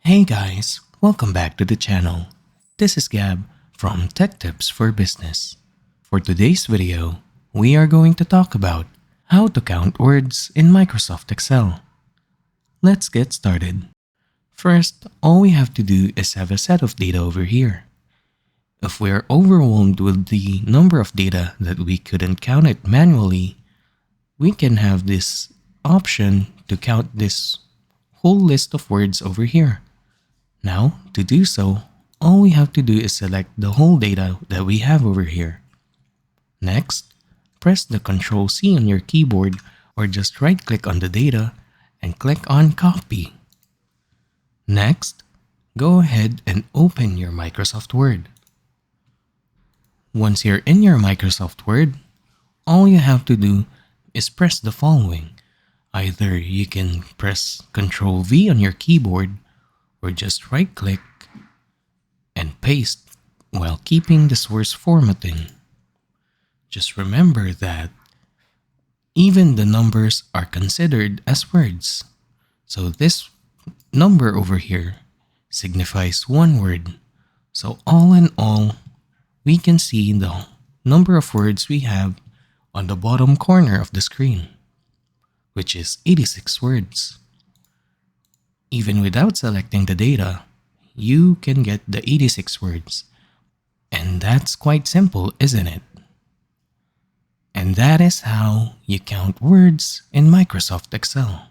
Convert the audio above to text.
Hey guys, welcome back to the channel. This is Gab from Tech Tips for Business. For today's video, we are going to talk about how to count words in Microsoft Excel. Let's get started. First, all we have to do is have a set of data over here. If we are overwhelmed with the number of data that we couldn't count it manually, we can have this option to count this whole list of words over here. Now, to do so, all we have to do is select the whole data that we have over here. Next, press the Ctrl C on your keyboard or just right-click on the data and click on Copy. Next, go ahead and open your Microsoft Word. Once you're in your Microsoft Word, all you have to do is press the following. Either you can press Ctrl V on your keyboard or just right-click and paste while keeping the source formatting. Just remember that even the numbers are considered as words. So this number over here signifies one word. So all in all, we can see the number of words we have on the bottom corner of the screen, which is 86 words. Even without selecting the data, you can get the 86 words. And that's quite simple, isn't it? And that is how you count words in Microsoft Excel.